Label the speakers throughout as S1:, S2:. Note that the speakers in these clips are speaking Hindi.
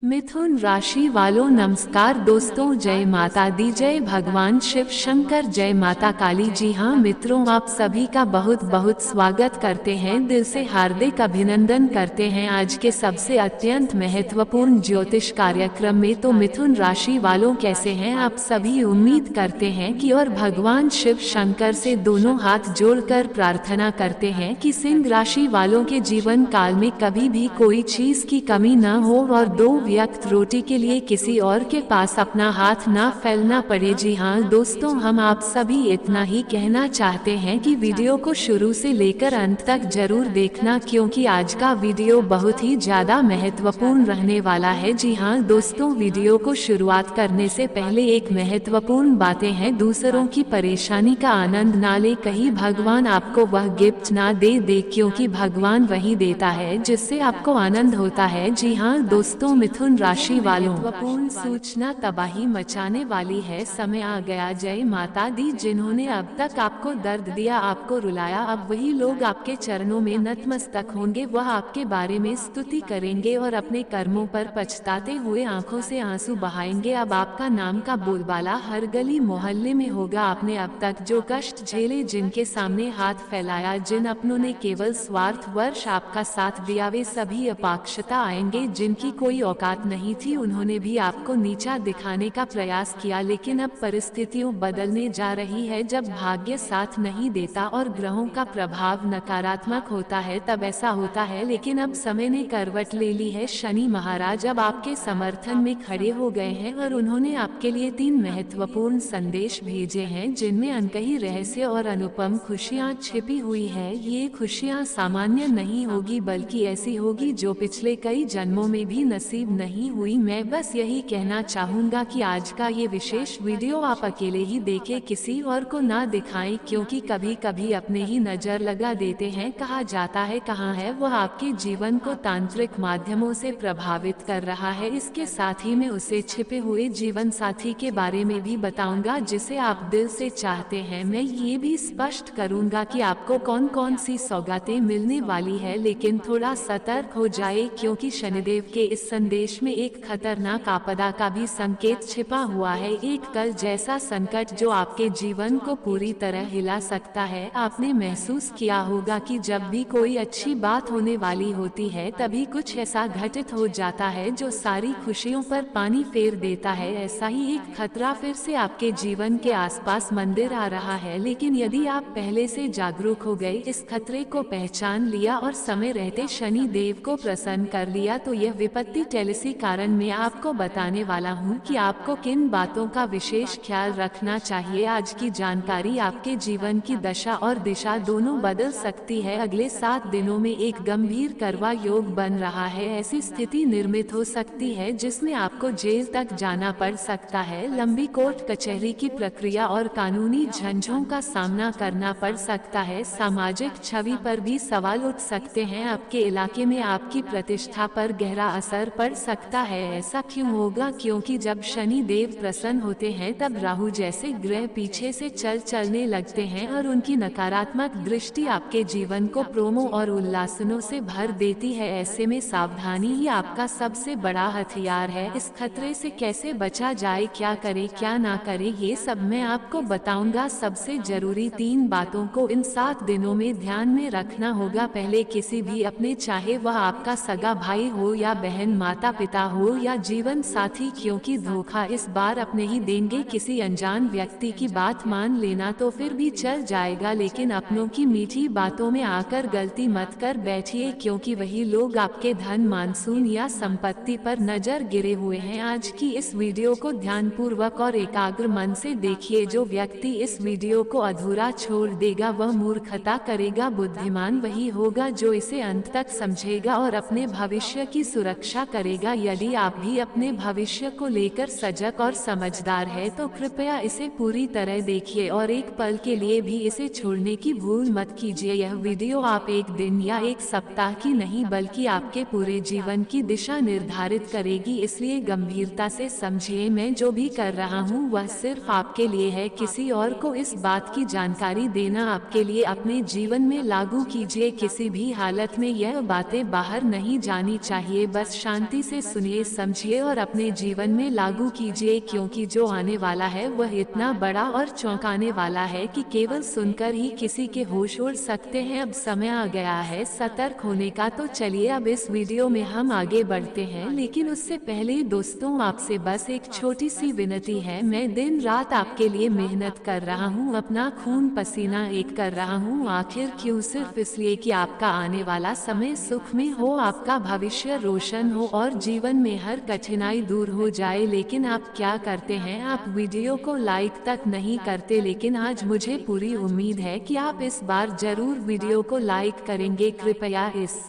S1: मिथुन राशि वालों नमस्कार दोस्तों, जय माता दी, जय भगवान शिव शंकर, जय माता काली। जी हाँ मित्रों, आप सभी का बहुत बहुत स्वागत करते हैं, दिल से हार्दिक अभिनंदन करते हैं आज के सबसे अत्यंत महत्वपूर्ण ज्योतिष कार्यक्रम में। तो मिथुन राशि वालों कैसे हैं आप सभी? उम्मीद करते हैं कि और भगवान शिव शंकर से दोनों हाथ जोड़कर प्रार्थना करते हैं कि सिंह राशि वालों के जीवन काल में कभी भी कोई चीज की कमी न हो और दो व्यक्त रोटी के लिए किसी और के पास अपना हाथ ना फैलना पड़े। जी हाँ दोस्तों, हम आप सभी इतना ही कहना चाहते हैं कि वीडियो को शुरू से लेकर अंत तक जरूर देखना, क्योंकि आज का वीडियो बहुत ही ज्यादा महत्वपूर्ण रहने वाला है। जी हाँ दोस्तों, वीडियो को शुरुआत करने से पहले एक महत्वपूर्ण बातें हैं, दूसरों की परेशानी का आनंद ना ले, कहीं भगवान आपको वह गिफ्ट ना दे क्योंकि भगवान वही देता है जिससे आपको आनंद होता है। जी हाँ दोस्तों, मिथुन राशि वालों महत्वपूर्ण सूचना तबाही मचाने वाली है, समय आ गया। जय माता दी। जिन्होंने अब तक आपको दर्द दिया, आपको रुलाया, अब वही लोग आपके चरणों में नतमस्तक होंगे। वह आपके बारे में स्तुति करेंगे और अपने कर्मों पर पछताते हुए आंखों से आंसू बहाएंगे। अब आपका नाम का बोलबाला हर गली मोहल्ले में होगा। आपने अब तक जो कष्ट झेले, जिनके सामने हाथ फैलाया, जिन अपनों ने केवल स्वार्थ वर्ष आपका साथ दिया, वे सभी अपाक्षता आएंगे। जिनकी कोई औकात नहीं थी, उन्होंने भी आपको नीचा दिखाने का प्रयास किया, लेकिन अब परिस्थितियों बदलने जा रही है। जब भाग्य साथ नहीं देता और ग्रहों का प्रभाव नकारात्मक होता है तब ऐसा होता है, लेकिन अब समय ने करवट ले ली है। शनि महाराज अब आपके समर्थन में खड़े हो गए हैं और उन्होंने आपके लिए 3 महत्वपूर्ण संदेश भेजे हैं, जिनमें अनकही रहस्य और अनुपम खुशियां छिपी हुई है। ये खुशियां सामान्य नहीं होगी, बल्कि ऐसी होगी जो पिछले कई जन्मों में भी नसीब नहीं हुई। मैं बस यही कहना चाहूँगा कि आज का ये विशेष वीडियो आप अकेले ही देखें, किसी और को ना दिखाएं, क्योंकि कभी कभी अपने ही नजर लगा देते हैं। कहा जाता है कहाँ है वह आपके जीवन को तांत्रिक माध्यमों से प्रभावित कर रहा है। इसके साथ ही मैं उसे छिपे हुए जीवन साथी के बारे में भी बताऊंगा जिसे आप दिल से चाहते हैं। मैं ये भी स्पष्ट करूंगा कि आपको कौन कौन सी सौगातें मिलने वाली है, लेकिन थोड़ा सतर्क हो जाए, क्योंकि शनिदेव के इस संदेश में एक खतरनाक आपदा का भी संकेत छिपा हुआ है। एक कल जैसा संकट जो आपके जीवन को पूरी तरह हिला सकता है। आपने महसूस किया होगा कि जब भी कोई अच्छी बात होने वाली होती है, तभी कुछ ऐसा घटित हो जाता है जो सारी खुशियों पर पानी फेर देता है। ऐसा ही एक खतरा फिर से आपके जीवन के आसपास मंदिर आ रहा है, लेकिन यदि आप पहले से जागरूक हो गए, इस खतरे को पहचान लिया और समय रहते शनि देव को प्रसन्न कर लिया, तो यह विपत्ति टेलिसी कारण मैं आपको बताने वाला हूँ कि आपको किन बातों का विशेष ख्याल रखना चाहिए। आज की जानकारी आपके जीवन की दशा और दिशा दोनों बदल सकती है। अगले 7 दिनों में एक गंभीर करवा योग बन रहा है। ऐसी स्थिति निर्मित हो सकती है जिसमें आपको जेल तक जाना पड़ सकता है, लंबी कोर्ट कचहरी की प्रक्रिया और कानूनी झंझों का सामना करना पड़ सकता है। सामाजिक छवि पर भी सवाल उठ सकते हैं। आपके इलाके में आपकी प्रतिष्ठा पर गहरा असर पड़ सकता है। ऐसा क्यों होगा? क्योंकि जब शनि देव प्रसन्न होते हैं तब राहु जैसे ग्रह पीछे से चलने लगते हैं और उनकी नकारात्मक दृष्टि आपके जीवन को प्रोमो और उल्लासनों से भर देती है। ऐसे में सावधानी ही आपका सबसे बड़ा हथियार है। इस खतरे से कैसे बचा जाए, क्या करे क्या ना करे, ये सब मैं आपको बताऊंगा। सबसे जरूरी 3 बातों को इन 7 दिनों में ध्यान में रखना होगा। पहले, किसी भी अपने, चाहे वह आपका सगा भाई हो या बहन, माता पिता हो या जीवन साथी, क्योंकि धोखा इस बार अपने ही देंगे। किसी अनजान व्यक्ति की बात मान लेना तो फिर भी चल जाएगा, लेकिन अपनों की मीठी बातों में आकर गलती मत कर बैठिए, क्योंकि वही लोग आपके धन, मानसून या संपत्ति पर नजर गिरे हुए हैं। आज की इस वीडियो को ध्यानपूर्वक और एकाग्र मन से देखिए। जो व्यक्ति इस वीडियो को अधूरा छोड़ देगा वह मूर्खता करेगा। बुद्धिमान वही होगा जो इसे अंत तक समझेगा और अपने भविष्य की सुरक्षा करेगा। यदि आप भी अपने भविष्य को लेकर सजग और समझदार है तो कृपया इसे पूरी तरह देखिए और एक पल के लिए भी इसे छोड़ने की भूल मत कीजिए। यह वीडियो आप एक दिन या एक सप्ताह की नहीं, बल्कि आपके पूरे जीवन की दिशा निर्धारित करेगी, इसलिए गंभीरता से समझिए। मैं जो भी कर रहा हूँ वह सिर्फ आपके लिए है, किसी और को इस बात की जानकारी देना आपके लिए। अपने जीवन में लागू कीजिए। किसी भी हालत में यह बातें बाहर नहीं जानी चाहिए, बस शांति से से सुनिए, समझिए और अपने जीवन में लागू कीजिए, क्योंकि जो आने वाला है वह इतना बड़ा और चौंकाने वाला है कि केवल सुनकर ही किसी के होश उड़ सकते हैं। अब समय आ गया है सतर्क होने का। तो चलिए अब इस वीडियो में हम आगे बढ़ते हैं, लेकिन उससे पहले दोस्तों आपसे बस एक छोटी सी विनती है। मैं दिन रात आपके लिए मेहनत कर रहा हूँ, अपना खून पसीना एक कर रहा हूँ। आखिर क्यों? सिर्फ इसलिए कि आपका आने वाला समय सुख में हो, आपका भविष्य रोशन हो और जीवन में हर कठिनाई दूर हो जाए। लेकिन आप क्या करते हैं? आप वीडियो को लाइक तक नहीं करते। लेकिन आज मुझे पूरी उम्मीद है कि आप इस बार जरूर वीडियो को लाइक करेंगे। कृपया इस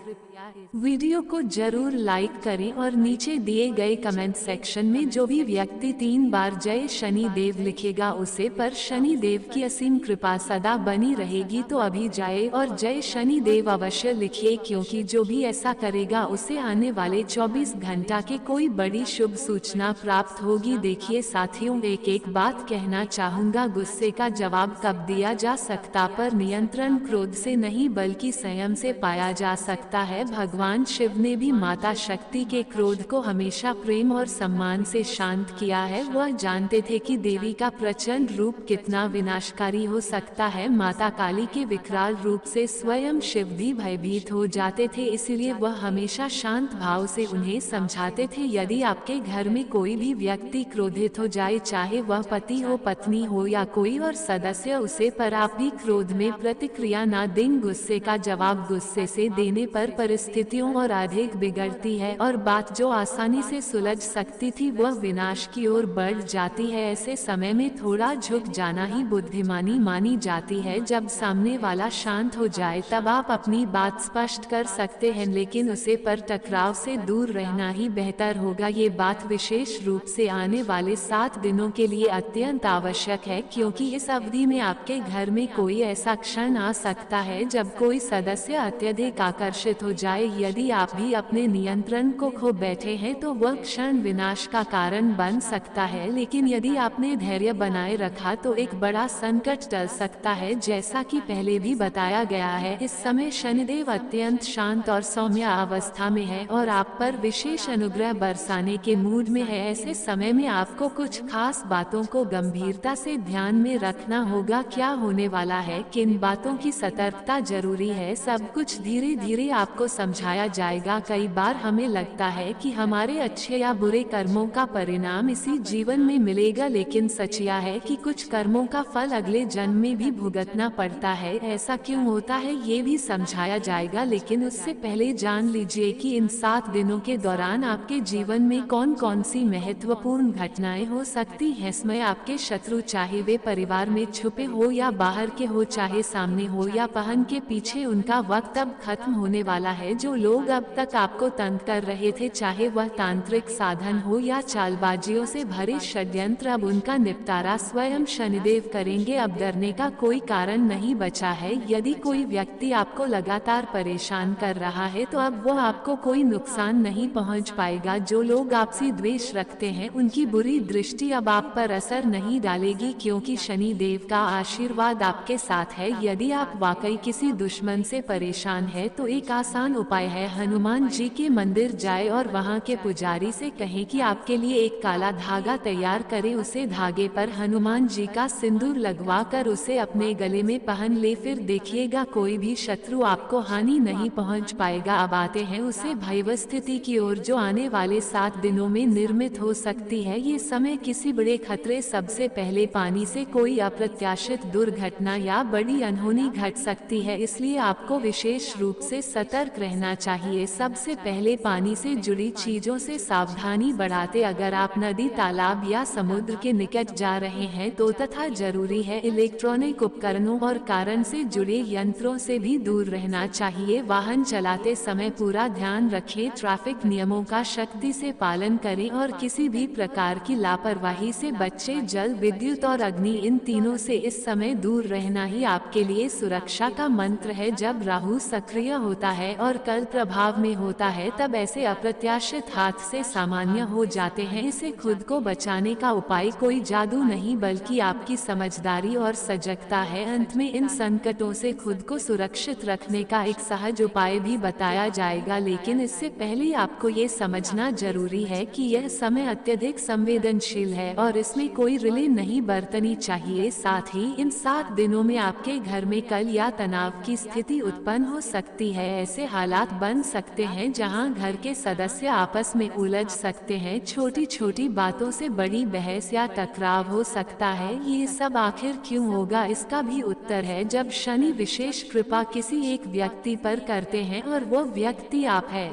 S1: वीडियो को जरूर लाइक करें और नीचे दिए गए कमेंट सेक्शन में जो भी व्यक्ति 3 बार जय शनि देव लिखेगा उसे पर शनि देव की असीम कृपा सदा बनी रहेगी। तो अभी जाए और जय शनि देव अवश्य लिखिए, क्योंकि जो भी ऐसा करेगा उसे आने वाले 24 घंटा के कोई बड़ी शुभ सूचना प्राप्त होगी। देखिए साथियों, एक बात कहना चाहूँगा, गुस्से का जवाब कब दिया जा सकता, पर नियंत्रण क्रोध से नहीं बल्कि संयम से पाया जा सकता है। भगवान शिव ने भी माता शक्ति के क्रोध को हमेशा प्रेम और सम्मान से शांत किया है। वह जानते थे कि देवी का प्रचंड रूप कितना विनाशकारी हो सकता है। माता काली के विकराल रूप से स्वयं शिव भी भयभीत हो जाते थे, इसलिए वह हमेशा शांत भाव से उन्हें समझाते थे। यदि आपके घर में कोई भी व्यक्ति क्रोधित हो जाए, चाहे वह पति हो, पत्नी हो या कोई और सदस्य, उसे पर आप भी क्रोध में प्रतिक्रिया न दें। गुस्से का जवाब गुस्से से देने पर परिस्थितियों और अधिक बिगड़ती है और बात जो आसानी से सुलझ सकती थी वह विनाश की ओर बढ़ जाती है। ऐसे समय में थोड़ा झुक जाना ही बुद्धिमानी मानी जाती है। जब सामने वाला शांत हो जाए तब आप अपनी बात स्पष्ट कर सकते हैं, लेकिन उसे पर टकराव से दूर रहना ही बेहतर होगा। ये बात विशेष रूप से आने वाले 7 दिनों के लिए अत्यंत आवश्यक है, क्योंकि इस अवधि में आपके घर में कोई ऐसा क्षण आ सकता है जब कोई सदस्य अत्यधिक आकर्षित हो जाए। यदि आप भी अपने नियंत्रण को खो बैठे हैं तो वह क्षण विनाश का कारण बन सकता है, लेकिन यदि आपने धैर्य बनाए रखा तो एक बड़ा संकट टल सकता है। जैसा कि पहले भी बताया गया है, इस समय शनिदेव अत्यंत शांत और सौम्य अवस्था में है और आप पर विशेष अनुग्रह बरसाने के मूड में है। ऐसे समय में आपको कुछ खास बातों को गंभीरता से ध्यान में रखना होगा। क्या होने वाला है, किन बातों की सतर्कता जरूरी है, सब कुछ धीरे धीरे आपको समझाया जाएगा। कई बार हमें लगता है कि हमारे अच्छे या बुरे कर्मों का परिणाम इसी जीवन में मिलेगा, लेकिन सच यह है कि कुछ कर्मों का फल अगले जन्म में भी भुगतना पड़ता है। ऐसा क्यों होता है ये भी समझाया जाएगा, लेकिन उससे पहले जान लीजिए कि इन 7 दिनों के दौरान आपके जीवन में कौन कौन सी महत्वपूर्ण घटनाएं हो सकती हैं। इसमें आपके शत्रु, चाहे वे परिवार में छुपे हो या बाहर के हो, चाहे सामने हो या पहन के पीछे, उनका वक्त अब खत्म होने वाला है। जो लोग अब तक आपको तंग कर रहे थे, चाहे वह तांत्रिक साधन हो या चालबाजियों से भरे षड्यंत्र, अब उनका निपटारा स्वयं शनिदेव करेंगे। अब डरने का कोई कारण नहीं बचा है। यदि कोई व्यक्ति आपको लगातार परेशान कर रहा है तो अब वह आपको कोई नुकसान नहीं पहुंच पाएगा। जो लोग आपसे द्वेष रखते हैं उनकी बुरी दृष्टि अब आप पर असर नहीं डालेगी, क्योंकि शनि देव का आशीर्वाद आपके साथ है। यदि आप वाकई किसी दुश्मन से परेशान है तो एक आसान उपाय है, हनुमान जी के मंदिर जाए और वहां के पुजारी से कहें कि आपके लिए एक काला धागा तैयार करे। उसे धागे पर हनुमान जी का सिंदूर लगवा कर उसे अपने गले में पहन ले, फिर देखिएगा कोई भी शत्रु आपको हानि नहीं पहुंच पाएगा। अब आते हैं उसे भयावह स्थिति की ओर जो आने वाले 7 दिनों में निर्मित हो सकती है। ये समय किसी बड़े खतरे, सबसे पहले पानी से कोई अप्रत्याशित दुर्घटना या बड़ी अनहोनी घट सकती है, इसलिए आपको विशेष रूप से सतर्क रहना चाहिए। सबसे पहले पानी से जुड़ी चीजों से सावधानी बढ़ाते। अगर आप नदी, तालाब या समुद्र के निकट जा रहे हैं तो तथा जरूरी है इलेक्ट्रॉनिक उपकरणों और कारण से जुड़े यंत्रों से भी दूर रहना चाहिए। वाहन चलाते समय पूरा ध्यान रखें, ट्रैफिक नियमों का सख्ती से पालन करें और किसी भी प्रकार की लापरवाही से बचें। जल, विद्युत और अग्नि, इन तीनों से इस समय दूर रहना ही आपके लिए सुरक्षा का मंत्र है। जब राहु सक्रिय होता है और कल प्रभाव में होता है तब ऐसे अप्रत्याशित हाथ से सामान्य हो जाते हैं। इसे खुद को बचाने का उपाय कोई जादू नहीं बल्कि आपकी समझदारी और सजगता है। अंत में इन संकटों से खुद को सुरक्षित रखने का एक सहज उपाय भी बताया जाएगा, लेकिन इससे पहले आपको ये समझना जरूरी है कि यह समय अत्यधिक संवेदनशील है और इसमें कोई रिले नहीं बरतनी चाहिए। साथ ही इन 7 दिनों में आपके घर में कल या तनाव की स्थिति उत्पन्न हो सकती है। ऐसे हालात बन सकते हैं जहां घर के सदस्य आपस में उलझ सकते हैं, छोटी छोटी बातों से बड़ी बहस या टकराव हो सकता है। ये सब आखिर क्यों होगा, इसका भी उत्तर है जब शनि विशेष कृपा किसी एक व्यक्ति पर करते हैं और वो व्यक्ति आप है।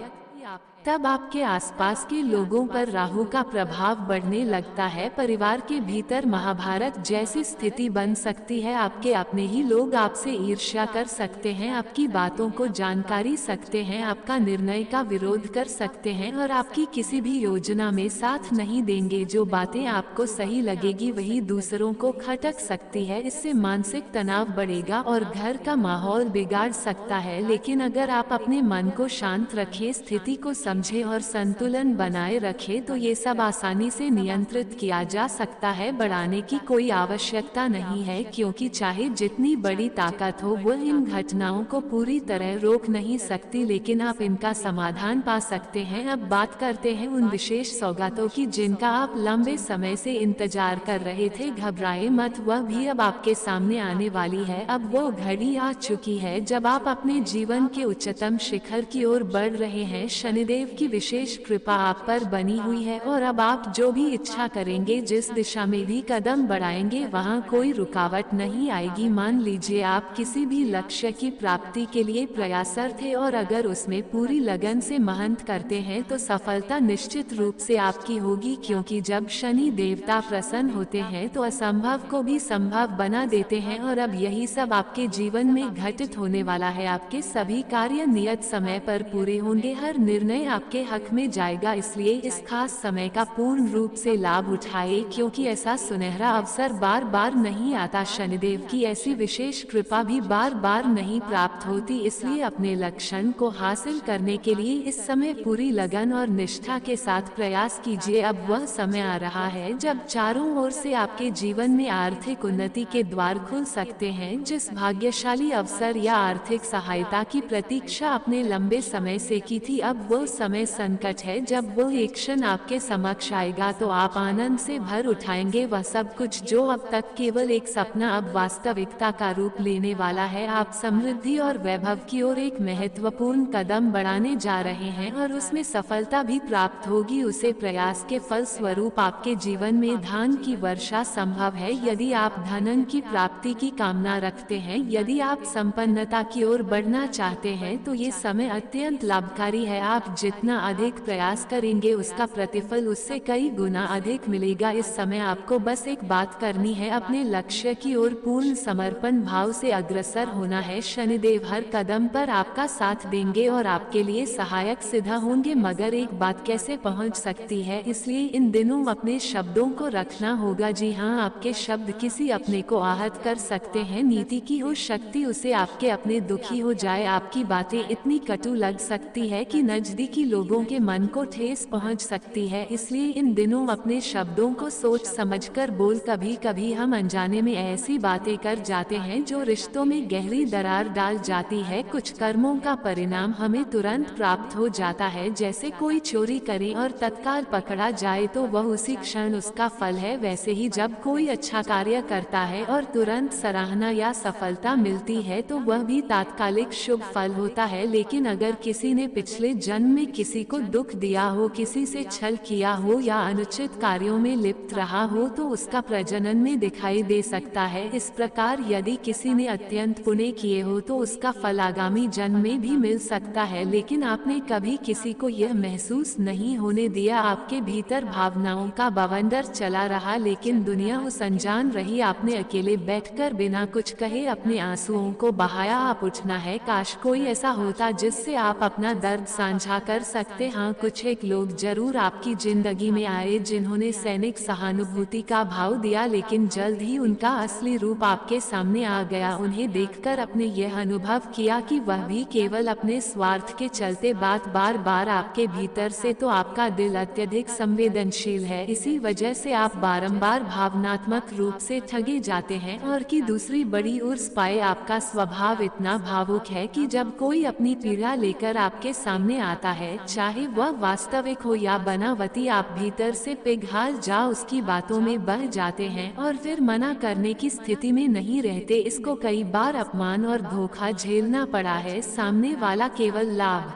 S1: तब आपके आसपास के लोगों पर राहु का प्रभाव बढ़ने लगता है। परिवार के भीतर महाभारत जैसी स्थिति बन सकती है। आपके अपने ही लोग आपसे ईर्ष्या कर सकते हैं, आपकी बातों को जानकारी सकते हैं, आपका निर्णय का विरोध कर सकते हैं और आपकी किसी भी योजना में साथ नहीं देंगे। जो बातें आपको सही लगेगी वही दूसरों को खटक सकती है। इससे मानसिक तनाव बढ़ेगा और घर का माहौल बिगाड़ सकता है। लेकिन अगर आप अपने मन को शांत रखें, स्थिति को समझे और संतुलन बनाए रखें तो ये सब आसानी से नियंत्रित किया जा सकता है। बढ़ाने की कोई आवश्यकता नहीं है, क्योंकि चाहे जितनी बड़ी ताकत हो वो इन घटनाओं को पूरी तरह रोक नहीं सकती, लेकिन आप इनका समाधान पा सकते हैं। अब बात करते हैं उन विशेष सौगातों की जिनका आप लंबे समय से इंतजार कर रहे थे। घबराए मत, वह भी अब आपके सामने आने वाली है। अब वो घड़ी आ चुकी है जब आप अपने जीवन के उच्चतम शिखर की ओर बढ़ रहे हैं। शनिदेव की विशेष कृपा आप पर बनी हुई है और अब आप जो भी इच्छा करेंगे, जिस दिशा में भी कदम बढ़ाएंगे, वहां कोई रुकावट नहीं आएगी। मान लीजिए आप किसी भी लक्ष्य की प्राप्ति के लिए प्रयासरत थे और अगर उसमें पूरी लगन से मेहनत करते हैं तो सफलता निश्चित रूप से आपकी होगी, क्योंकि जब शनि देवता प्रसन्न होते हैं तो असंभव को भी संभव बना देते हैं। और अब यही सब आपके जीवन में घटित होने वाला है। आपके सभी कार्य नियत समय पर पूरे होंगे, हर निर्णय आपके हक में जाएगा। इसलिए इस खास समय का पूर्ण रूप से लाभ उठाए, क्योंकि ऐसा सुनहरा अवसर बार बार नहीं आता। शनिदेव की ऐसी विशेष कृपा भी बार बार नहीं प्राप्त होती, इसलिए अपने लक्ष्य को हासिल करने के लिए इस समय पूरी लगन और निष्ठा के साथ प्रयास कीजिए। अब वह समय आ रहा है जब चारों ओर से आपके जीवन में आर्थिक उन्नति के द्वार खुल सकते हैं। जिस भाग्यशाली अवसर या आर्थिक सहायता की प्रतीक्षा आपने लंबे समय से की थी, अब वो समय संकट है। जब वो एक क्षण आपके समक्ष आएगा तो आप आनंद से भर उठाएंगे। वह सब कुछ जो अब तक केवल एक सपना अब वास्तविकता का रूप लेने वाला है। आप समृद्धि और वैभव की ओर एक महत्वपूर्ण कदम बढ़ाने जा रहे हैं और उसमें सफलता भी प्राप्त होगी। उसे प्रयास के फल स्वरूप आपके जीवन में धन की वर्षा संभव है। यदि आप धन की प्राप्ति की कामना रखते हैं, यदि आप संपन्नता की ओर बढ़ना चाहते हैं तो ये समय अत्यंत लाभकारी है। आप जितना अधिक प्रयास करेंगे उसका प्रतिफल उससे कई गुना अधिक मिलेगा। इस समय आपको बस एक बात करनी है, अपने लक्ष्य की ओर पूर्ण समर्पण भाव से अग्रसर होना है। शनिदेव हर कदम पर आपका साथ देंगे और आपके लिए सहायक सिद्ध होंगे। मगर एक बात कैसे पहुंच सकती है, इसलिए इन दिनों अपने शब्दों को रखना होगा। जी हाँ, आपके शब्द किसी अपने को आहत कर सकते हैं। नीति की हो शक्ति उसे आपके अपने दुखी हो जाए। आपकी बातें इतनी कटु लग सकती है कि नजदीकी लोगों के मन को ठेस पहुंच सकती है। इसलिए इन दिनों अपने शब्दों को सोच समझकर बोल। कभी कभी हम अनजाने में ऐसी बातें कर जाते हैं जो रिश्तों में गहरी दरार डाल जाती है। कुछ कर्मों का परिणाम हमें तुरंत प्राप्त हो जाता है, जैसे कोई चोरी करे और तत्काल पकड़ा जाए तो वह उसी क्षण उसका फल है। वैसे ही जब कोई अच्छा कार्य करता है और तुरंत सराहना या सफलता मिलती है तो वह भी तात्कालिक शुभ फल होता है। लेकिन अगर किसी ने पिछले जन्म में किसी को दुख दिया हो, किसी से छल किया हो या अनुचित कार्यों में लिप्त रहा हो तो उसका प्रजनन में दिखाई दे सकता है। इस प्रकार यदि किसी ने अत्यंत पुण्य किए हो तो उसका फल आगामी जन्म में भी मिल सकता है। लेकिन आपने कभी किसी को यह महसूस नहीं होने दिया। आपके भीतर भावनाओं का बवंडर चला रहा, लेकिन दुनिया उस अनजान रही। आपने अकेले बैठकर बिना कुछ कहे अपने आंसुओं को बहाया। आप उठना है, काश कोई ऐसा होता जिससे आप अपना दर्द साझा कर कर सकते। हाँ, कुछ एक लोग जरूर आपकी जिंदगी में आए जिन्होंने सैनिक सहानुभूति का भाव दिया, लेकिन जल्द ही उनका असली रूप आपके सामने आ गया। उन्हें देखकर अपने यह अनुभव किया कि वह भी केवल अपने स्वार्थ के चलते बात बार बार आपके भीतर से तो आपका दिल अत्यधिक संवेदनशील है, इसी वजह से आप बारंबार भावनात्मक रूप से ठगे जाते हैं। और की दूसरी बड़ी उर्स पाए, आपका स्वभाव इतना भावुक है कि जब कोई अपनी पीड़ा लेकर आपके सामने आता है, चाहे वह वास्तविक हो या बनावटी, आप भीतर से पिघल जा उसकी बातों में बह जाते हैं और फिर मना करने की स्थिति में नहीं रहते। इसको कई बार अपमान और धोखा झेलना पड़ा है। सामने वाला केवल लाभ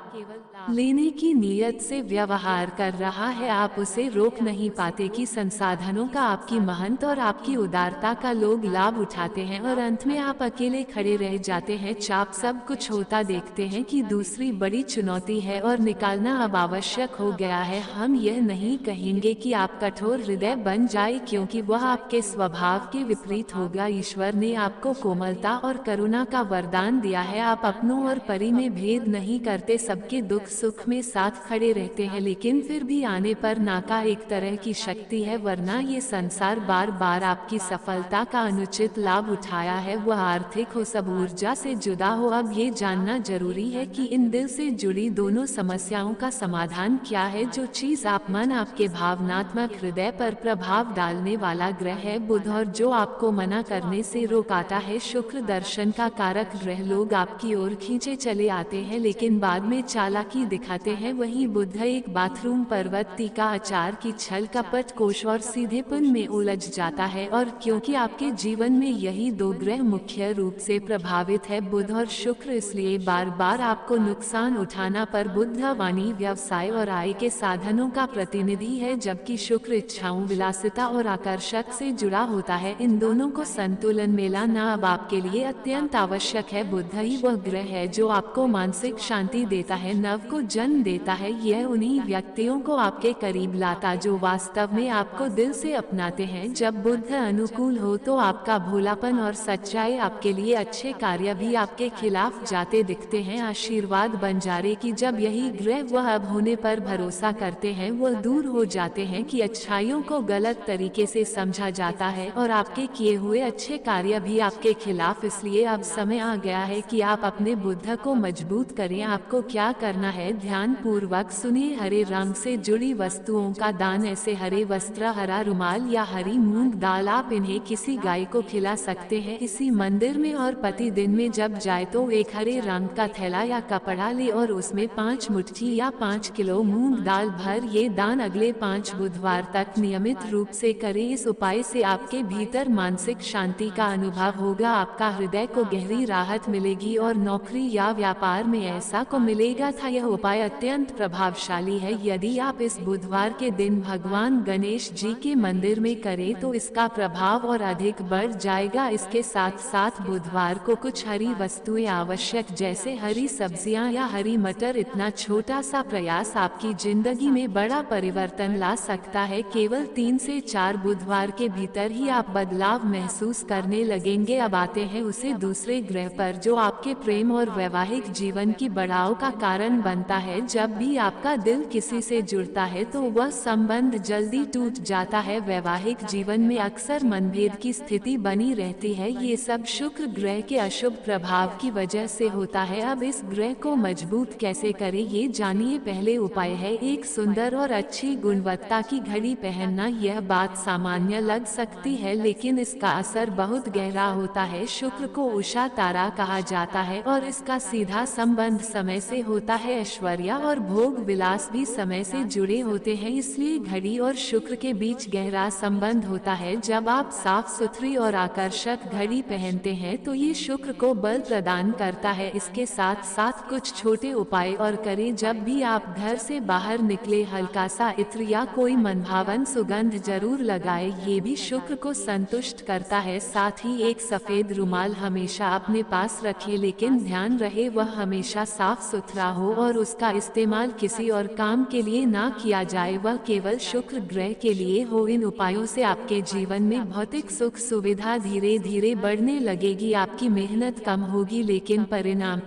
S1: लेने की नीयत से व्यवहार कर रहा है, आप उसे रोक नहीं पाते कि संसाधनों का आपकी महंत और आपकी उदारता का लोग लाभ उठाते हैं और अंत में आप अकेले खड़े रह जाते हैं। आप सब कुछ होता देखते हैं कि दूसरी बड़ी चुनौती है और निकालना अब आवश्यक हो गया है। हम यह नहीं कहेंगे कि आप कठोर हृदय बन जाए, क्योंकि वह आपके स्वभाव के विपरीत होगा। ईश्वर ने आपको कोमलता और करुणा का वरदान दिया है। आप अपनों और परी में भेद नहीं करते, सबके दुख सुख में साथ खड़े रहते हैं, लेकिन फिर भी आने पर नाका एक तरह की शक्ति है, वरना ये संसार बार बार आपकी सफलता का अनुचित लाभ उठाया है, वह आर्थिक हो सब ऊर्जा से जुदा हो। अब ये जानना जरूरी है कि इन दिल से जुड़ी दोनों समस्याओं का समाधान क्या है। जो चीज आप मन आपके भावनात्मक हृदय पर प्रभाव डालने वाला ग्रह है बुध, और जो आपको मना करने से रोकाता है शुक्र, दर्शन का कारक ग्रह। लोग आपकी ओर खींचे चले आते हैं लेकिन बाद में चालाकी दिखाते हैं। वही बुध एक बाथरूम पर्वती का आचार की छल कपट कोश और सीधेपन में उलझ जाता है। और क्योंकि आपके जीवन में यही दो ग्रह मुख्य रूप से प्रभावित है, बुध और शुक्र, इसलिए बार बार आपको नुकसान उठाना पर बुध वाणी व्यवसाय और आय के साधनों का प्रतिनिधि है, जबकि शुक्र इच्छाओं विलासिता और आकर्षक से जुड़ा होता है। इन दोनों को संतुलन में लाना अब आपके लिए अत्यंत आवश्यक है। बुध ही वह ग्रह है जो आपको मानसिक शांति देता है, नव को जन्म देता है। यह उन्हीं व्यक्तियों को आपके करीब लाता जो वास्तव में आपको दिल से अपनाते हैं। जब बुध अनुकूल हो तो आपका भोलापन और सच्चाई, आपके लिए अच्छे कार्य भी आपके खिलाफ जाते दिखते हैं। आशीर्वाद बंजारे की जब यही ग्रह वह अब होने पर भरोसा करते हैं, वह दूर हो जाते हैं कि अच्छाइयों को गलत तरीके से समझा जाता है और आपके किए हुए अच्छे कार्य भी आपके खिलाफ। इसलिए अब समय आ गया है कि आप अपने बुद्ध को मजबूत करें। आपको क्या करना है, ध्यान पूर्वक सुनिए। हरे रंग से जुड़ी वस्तुओं का दान, ऐसे हरे वस्त्र, हरा रुमाल या हरी मूंग दाल, आप इन्हें किसी गाय को खिला सकते हैं इसी मंदिर में। और पति दिन में जब जाए तो एक हरे रंग का थैला या कपड़ा ले और उसमें 5 मुट्ठी या 5 किलो मूंग दाल भर। ये दान अगले 5 बुधवार तक नियमित रूप से करें। इस उपाय से आपके भीतर मानसिक शांति का अनुभव होगा, आपका हृदय को गहरी राहत मिलेगी और नौकरी या व्यापार में ऐसा को मिलेगा था। यह उपाय अत्यंत प्रभावशाली है। यदि आप इस बुधवार के दिन भगवान गणेश जी के मंदिर में करें तो इसका प्रभाव और अधिक बढ़ जाएगा। इसके साथ साथ बुधवार को कुछ हरी वस्तुएं आवश्यक, जैसे हरी सब्जियां या हरी मटर। इतना छोटा सा प्रयास आपकी जिंदगी में बड़ा परिवर्तन ला सकता है। केवल 3 से 4 बुधवार के भीतर ही आप बदलाव महसूस करने लगेंगे। अब आते हैं उसे दूसरे ग्रह पर जो आपके प्रेम और वैवाहिक जीवन की बढ़ाव का कारण बनता है। जब भी आपका दिल किसी से जुड़ता है तो वह संबंध जल्दी टूट जाता है। वैवाहिक जीवन में अक्सर मनभेद की स्थिति बनी रहती है। ये सब शुक्र ग्रह के अशुभ प्रभाव की वजह से होता है। अब इस ग्रह को मजबूत कैसे करें ये जानिए। पहले उपाय है एक सुंदर और अच्छी गुणवत्ता की घड़ी पहनना। यह बात सामान्य लग सकती है लेकिन इसका असर बहुत गहरा होता है। शुक्र को उषा तारा कहा जाता है और इसका सीधा संबंध समय से होता है। ऐश्वर्य और भोग विलास भी समय से जुड़े होते हैं, इसलिए घड़ी और शुक्र के बीच गहरा संबंध होता है। जब आप साफ सुथरी और आकर्षक घड़ी पहनते हैं तो ये शुक्र को बल प्रदान करता है। इसके साथ साथ कुछ छोटे उपाय और करें। जब भी आप घर से बाहर निकले हल्का सा इत्र या कोई मनभावन सुगंध जरूर लगाए, ये भी शुक्र को संतुष्ट करता है। साथ ही एक सफेद रुमाल हमेशा अपने पास रखें, लेकिन ध्यान रहे वह हमेशा साफ सुथरा हो और उसका इस्तेमाल किसी और काम के लिए ना किया जाए, वह केवल शुक्र ग्रह के लिए हो। इन उपायों से आपके जीवन में भौतिक सुख सुविधा धीरे धीरे बढ़ने लगेगी। आपकी मेहनत कम होगी लेकिन परिणाम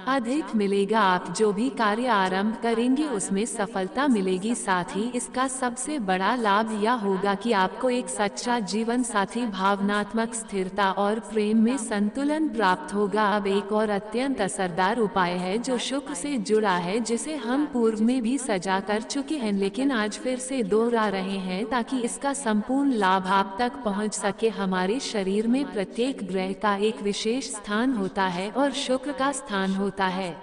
S1: अधिक मिलेगा। आप जो भी कार्य आरंभ करेंगे उसमें सफलता मिलेगी। साथ ही इसका सबसे बड़ा लाभ यह होगा कि आपको एक सच्चा जीवन साथी, भावनात्मक स्थिरता और प्रेम में संतुलन प्राप्त होगा। अब एक और अत्यंत असरदार उपाय है जो शुक्र से जुड़ा है, जिसे हम पूर्व में भी सजा कर चुके हैं, लेकिन आज फिर से दोहरा रहे हैं ताकि इसका संपूर्ण लाभ आप तक पहुंच सके। हमारे शरीर में प्रत्येक ग्रह का एक विशेष स्थान होता है और शुक्र का स्थान होता है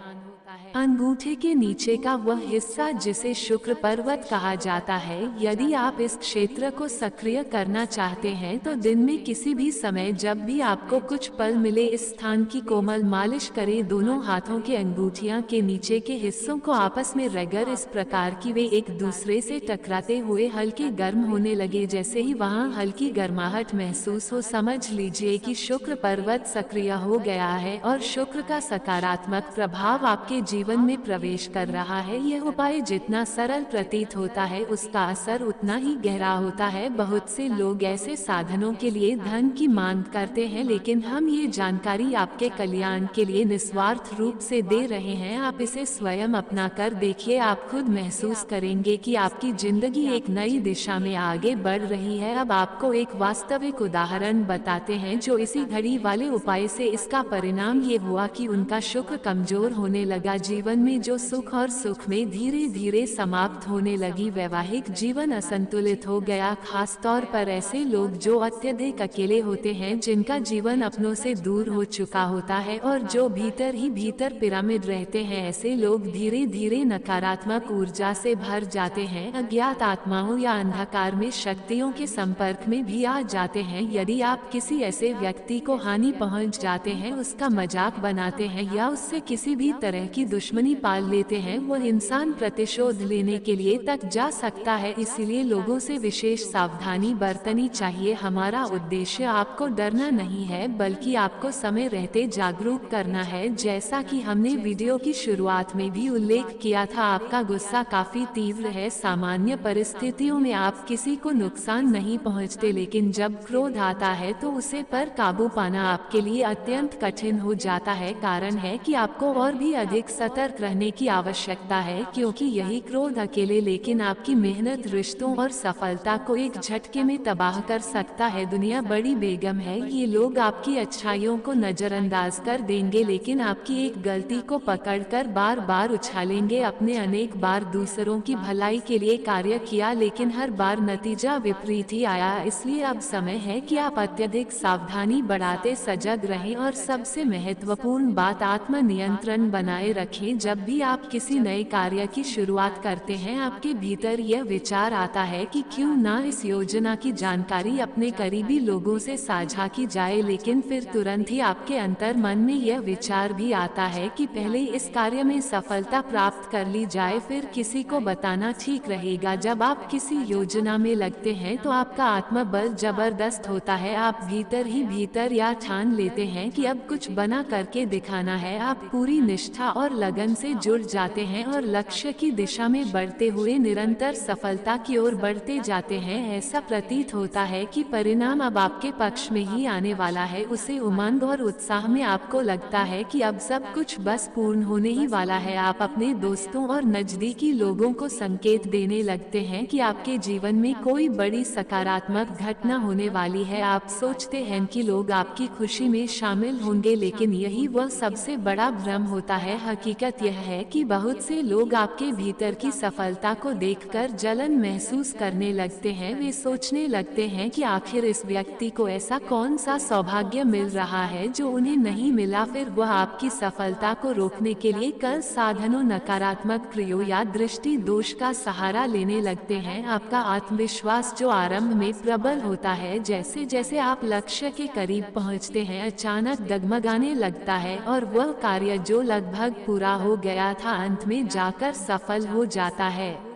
S1: अंगूठे के नीचे का वह हिस्सा जिसे शुक्र पर्वत कहा जाता है। यदि आप इस क्षेत्र को सक्रिय करना चाहते हैं तो दिन में किसी भी समय जब भी आपको कुछ पल मिले इस स्थान की कोमल मालिश करें। दोनों हाथों के अंगूठियां के नीचे के हिस्सों को आपस में रगड़ इस प्रकार कि वे एक दूसरे से टकराते हुए हल्के गर्म होने लगे। जैसे ही वहां हल्की गर्माहट महसूस हो, समझ लीजिए कि शुक्र पर्वत सक्रिय हो गया है और शुक्र का सकारात्मक प्रभाव आपके जीवन में प्रवेश कर रहा है। यह उपाय जितना सरल प्रतीत होता है उसका असर उतना ही गहरा होता है। बहुत से लोग ऐसे साधनों के लिए धन की मांग करते हैं, लेकिन हम ये जानकारी आपके कल्याण के लिए निस्वार्थ रूप से दे रहे हैं। आप इसे स्वयं अपना कर देखिए, आप खुद महसूस करेंगे कि आपकी जिंदगी एक नई दिशा में आगे बढ़ रही है। अब आपको एक वास्तविक उदाहरण बताते हैं जो इसी घड़ी वाले उपाय से इसका परिणाम ये हुआ कि उनका शुक्र कमजोर होने लगा। जीवन में जो सुख और सुख में धीरे धीरे समाप्त होने लगी। वैवाहिक जीवन असंतुलित हो गया, खास तौर पर ऐसे लोग जो अत्यधिक अकेले होते हैं, जिनका जीवन अपनों से दूर हो चुका होता है और जो भीतर ही भीतर पिरामिड रहते हैं। ऐसे लोग धीरे धीरे नकारात्मक ऊर्जा से भर जाते हैं, अज्ञात आत्माओं या अंधकार में शक्तियों के संपर्क में भी आ जाते हैं। यदि आप किसी ऐसे व्यक्ति को हानि पहुंच जाते हैं, उसका मजाक बनाते हैं या उससे किसी भी तरह की दुश्मनी पाल लेते हैं, वह इंसान प्रतिशोध लेने के लिए तक जा सकता है। इसीलिए लोगों से विशेष सावधानी बरतनी चाहिए। हमारा उद्देश्य आपको डरना नहीं है, बल्कि आपको समय रहते जागरूक करना है। जैसा कि हमने वीडियो की शुरुआत में भी उल्लेख किया था, आपका गुस्सा काफी तीव्र है। सामान्य परिस्थितियों में आप किसी को नुकसान नहीं पहुंचते, लेकिन जब क्रोध आता है तो उसे पर काबू पाना आपके लिए अत्यंत कठिन हो जाता है। कारण है कि आपको और भी अधिक सतर्क रहने की आवश्यकता है, क्योंकि यही क्रोध अकेले लेकिन आपकी मेहनत, रिश्तों और सफलता को एक झटके में तबाह कर सकता है। दुनिया बड़ी बेगम है, ये लोग आपकी अच्छाइयों को नजरअंदाज कर देंगे, लेकिन आपकी एक गलती को पकड़कर बार बार उछालेंगे। अपने अनेक बार दूसरों की भलाई के लिए कार्य किया, लेकिन हर बार नतीजा विपरीत ही आया। इसलिए अब समय है कि आप अत्यधिक सावधानी बढ़ाते सजग रहें और सबसे महत्वपूर्ण बात, आत्म नियंत्रण बनाए रखें। जब भी आप किसी नए कार्य की शुरुआत करते हैं, आपके भीतर यह विचार आता है कि क्यों ना इस योजना की जानकारी अपने करीबी लोगों से साझा की जाए, लेकिन फिर तुरंत ही आपके अंतर मन में यह विचार भी आता है कि पहले इस कार्य में सफलता प्राप्त कर ली जाए, फिर किसी को बताना ठीक रहेगा। जब आप किसी योजना में लगते हैं तो आपका आत्मबल जबरदस्त होता है। आप भीतर ही भीतर या ठान लेते हैं कि अब कुछ बना करके दिखाना है। आप पूरी निष्ठा और लगन से जुड़ जाते हैं और लक्ष्य की दिशा में बढ़ते हुए निरंतर सफलता की ओर बढ़ते जाते हैं। ऐसा प्रतीत होता है कि परिणाम अब आपके पक्ष में ही आने वाला है। उसे उमंग और उत्साह में आपको लगता है कि अब सब कुछ बस पूर्ण होने ही वाला है। आप अपने दोस्तों और नजदीकी लोगों को संकेत देने लगते हैं कि आपके जीवन में कोई बड़ी सकारात्मक घटना होने वाली है। आप सोचते हैं कि लोग आपकी खुशी में शामिल होंगे, लेकिन यही वह सबसे बड़ा भ्रम होता है। हकीकत यह है कि बहुत से लोग आपके भीतर की सफलता को देखकर जलन महसूस करने लगते हैं। वे सोचने लगते हैं कि आखिर इस व्यक्ति को ऐसा कौन सा सौभाग्य मिल रहा है जो उन्हें नहीं मिला। फिर वह आपकी सफलता को रोकने के लिए कई साधनों, नकारात्मक क्रियाओं या दृष्टि दोष का सहारा लेने लगते हैं। आपका आत्मविश्वास जो आरंभ में प्रबल होता है, जैसे जैसे आप लक्ष्य के करीब पहुंचते हैं, अचानक डगमगाने लगता है और वह कार्य जो लगभग पूरा हो गया था अंत में जाकर सफल हो जाता है।